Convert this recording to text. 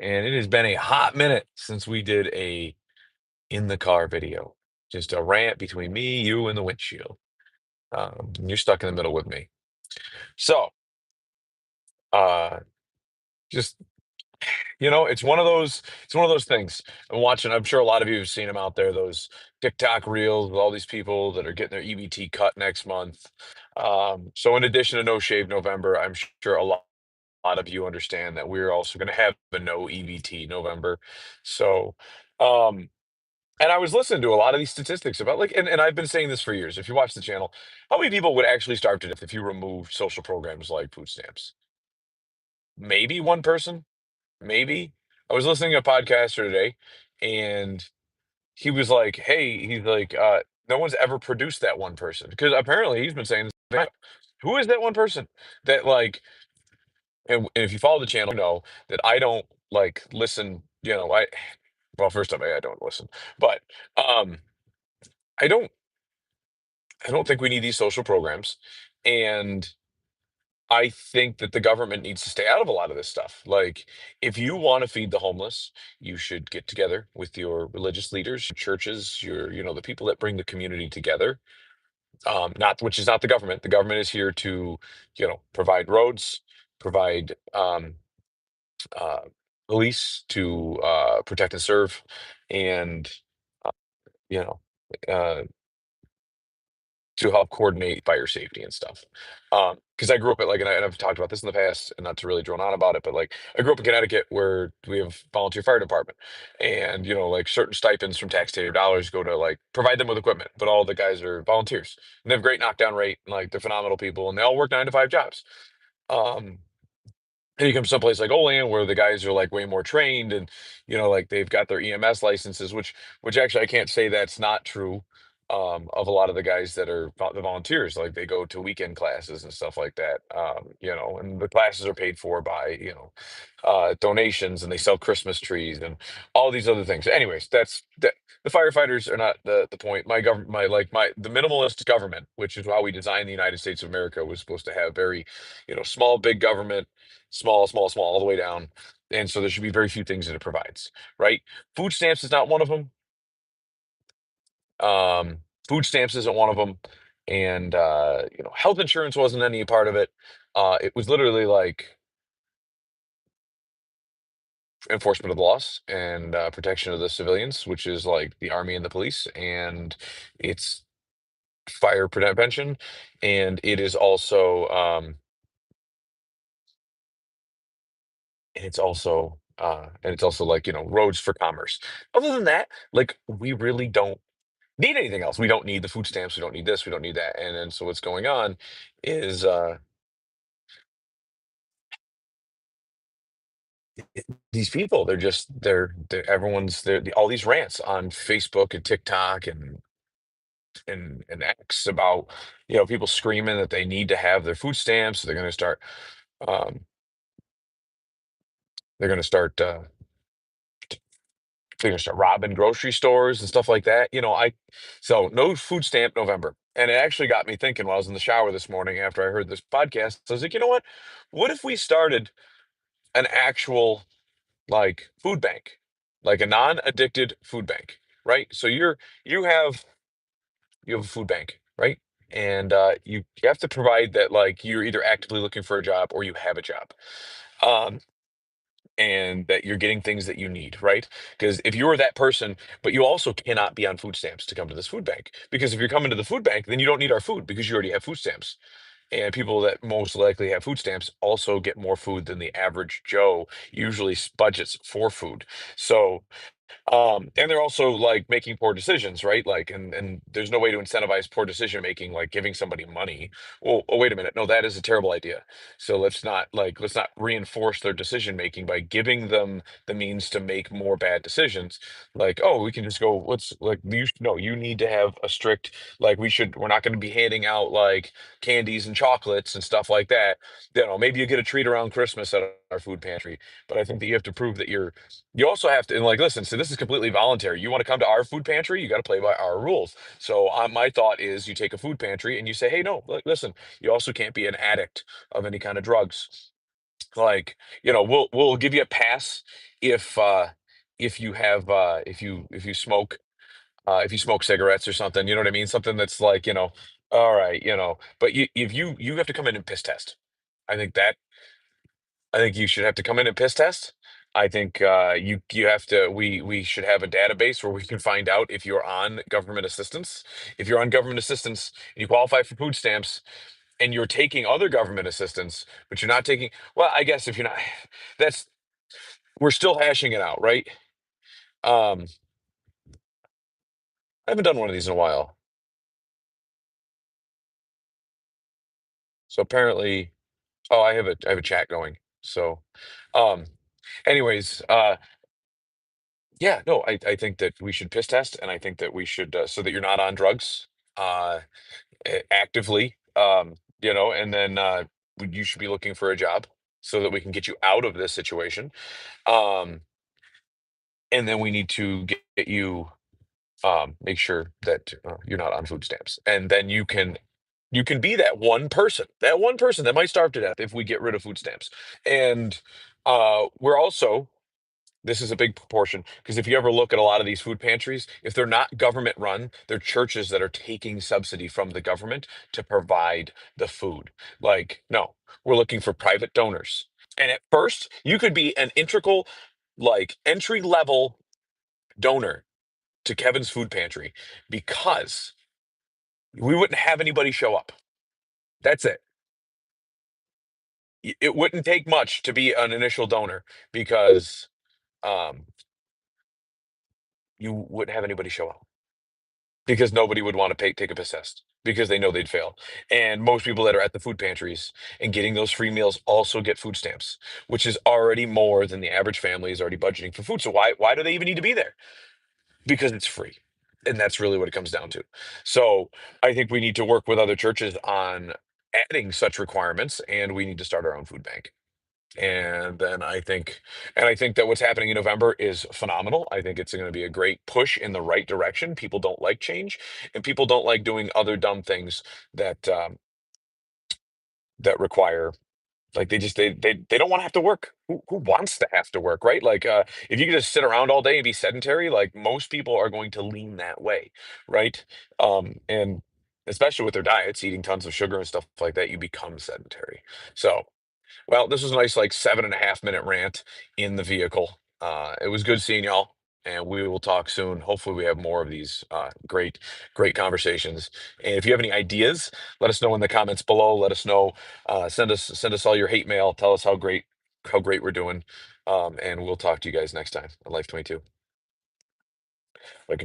And it has been a hot minute since we did a in the car video. Just a rant between me, you, and the windshield. And you're stuck in the middle with me. So, uh, just it's one of those things. I'm watching. I'm sure a lot of you have seen them out there. Those TikTok reels with all these people that are getting their EBT cut next month. So, in addition to No Shave November, I'm sure a lot of you understand that we're also going to have a no EBT November. So, um, and I was listening to a lot of these statistics about and I've been saying this for years. If you watch the channel, how many people would actually starve to death if you remove social programs like food stamps? Maybe one person, maybe. I was listening to a podcaster today, and he was like, "Hey, he's like, no one's ever produced that one person because apparently he's been saying this. Who is that one person that like?" And if you follow the channel, you know that I don't like listen. Well, first off, I don't listen, but um, I don't I don't think we need these social programs. And I think that the government needs to stay out of a lot of this stuff. Like, if you want to feed the homeless, you should get together with your religious leaders, your churches, the people that bring the community together. Not which is not the government. The government is here to, provide roads, provide uh, police to protect and serve, and uh, you know. Uh, to help coordinate fire safety and stuff. Because I grew up and I've talked about this in the past, and not to really drone on about it, but like I grew up in Connecticut where we have volunteer fire department, and like certain stipends from taxpayer dollars go to like provide them with equipment, but all the guys are volunteers and they have great knockdown rate, and like they're phenomenal people, and they all work 9 to 5 jobs. Um, and you come someplace like Olean where the guys are like way more trained and like they've got their EMS licenses, which actually I can't say that's not true of a lot of the guys that are the volunteers. Like they go to weekend classes and stuff like that. And the classes are paid for by, donations, and they sell Christmas trees and all these other things. Anyways, the firefighters are not the point. My government, the minimalist government, which is how we designed the United States of America, was supposed to have very, small, big government, small, small, small, all the way down. And so there should be very few things that it provides, right? Food stamps is not one of them. Um, Food stamps isn't one of them. And, health insurance wasn't any part of it. It was literally like enforcement of the laws and protection of the civilians, which is like the army and the police. And it's fire prevention. And it is also, and it's also like, roads for commerce. Other than that, like we really don't need anything else. We don't need the food stamps. We don't need this. We don't need that. And then so what's going on is these people. They're everyone's all these rants on Facebook and TikTok and X about people screaming that they need to have their food stamps. Um, they're going to start. They're gonna start robbing grocery stores and stuff like that. So no food stamp November. And it actually got me thinking while I was in the shower this morning after I heard this podcast. I was like, you know what? What if we started an actual like food bank, like a non-addicted food bank, right? So you have a food bank, right? And you have to provide that like you're either actively looking for a job or you have a job. Um, and that you're getting things that you need, right? Because if you're that person, but you also cannot be on food stamps to come to this food bank. Because if you're coming to the food bank, then you don't need our food because you already have food stamps. And people that most likely have food stamps also get more food than the average Joe usually budgets for food. So and they're also like making poor decisions, right? Like, and there's no way to incentivize poor decision making, like giving somebody money. Well, oh, wait a minute. No, that is a terrible idea. So let's not reinforce their decision making by giving them the means to make more bad decisions. Like, oh, we can just go, let's like no, you need to have a strict, like we're not going to be handing out like candies and chocolates and stuff like that. Maybe you get a treat around Christmas at our food pantry, but I think that you have to prove that you also have to, and like, listen, so this is completely voluntary. You want to come to our food pantry, you got to play by our rules. So my thought is you take a food pantry and you say, hey, no, listen, you also can't be an addict of any kind of drugs. Like, we'll give you a pass if if you have if you smoke cigarettes or something, you know what I mean? Something that's like, all right, but if you have to come in and piss test. I think that I think you should have to come in and piss test. I think you have to. We should have a database where we can find out if you're on government assistance. If you're on government assistance and you qualify for food stamps, and you're taking other government assistance, but you're not taking. Well, I guess if you're not, that's we're still hashing it out, right? Um, I haven't done one of these in a while, so apparently, oh, I have a chat going. So, um, anyways, yeah, no, I think that we should piss test, and I think that we should so that you're not on drugs uh, actively, and then you should be looking for a job so that we can get you out of this situation. Um, and then we need to get you make sure that you're not on food stamps, and then you can be that one person that might starve to death if we get rid of food stamps. And we're also this is a big proportion because if you ever look at a lot of these food pantries, if they're not government run, they're churches that are taking subsidy from the government to provide the food. Like, no, we're looking for private donors. And at first, you could be an integral, like entry level donor to Kevin's Food Pantry because we wouldn't have anybody show up. That's it. It wouldn't take much to be an initial donor because um, you wouldn't have anybody show up because nobody would want to take a piss test because they know they'd fail. And most people that are at the food pantries and getting those free meals also get food stamps, which is already more than the average family is already budgeting for food. So why do they even need to be there? Because it's free. And that's really what it comes down to. So I think we need to work with other churches on adding such requirements, and we need to start our own food bank. And I think that what's happening in November is phenomenal. I think it's going to be a great push in the right direction. People don't like change, and people don't like doing other dumb things that require like they don't want to have to work. Who wants to have to work, right? Like if you can just sit around all day and be sedentary, like most people are going to lean that way, right? And especially with their diets, eating tons of sugar and stuff like that, you become sedentary. So well, this was a nice, like 7.5 minute rant in the vehicle. It was good seeing y'all, and we will talk soon. Hopefully, we have more of these great conversations. And if you have any ideas, let us know in the comments below. Let us know. Send us all your hate mail. Tell us how great we're doing. And we'll talk to you guys next time on Life 22. Like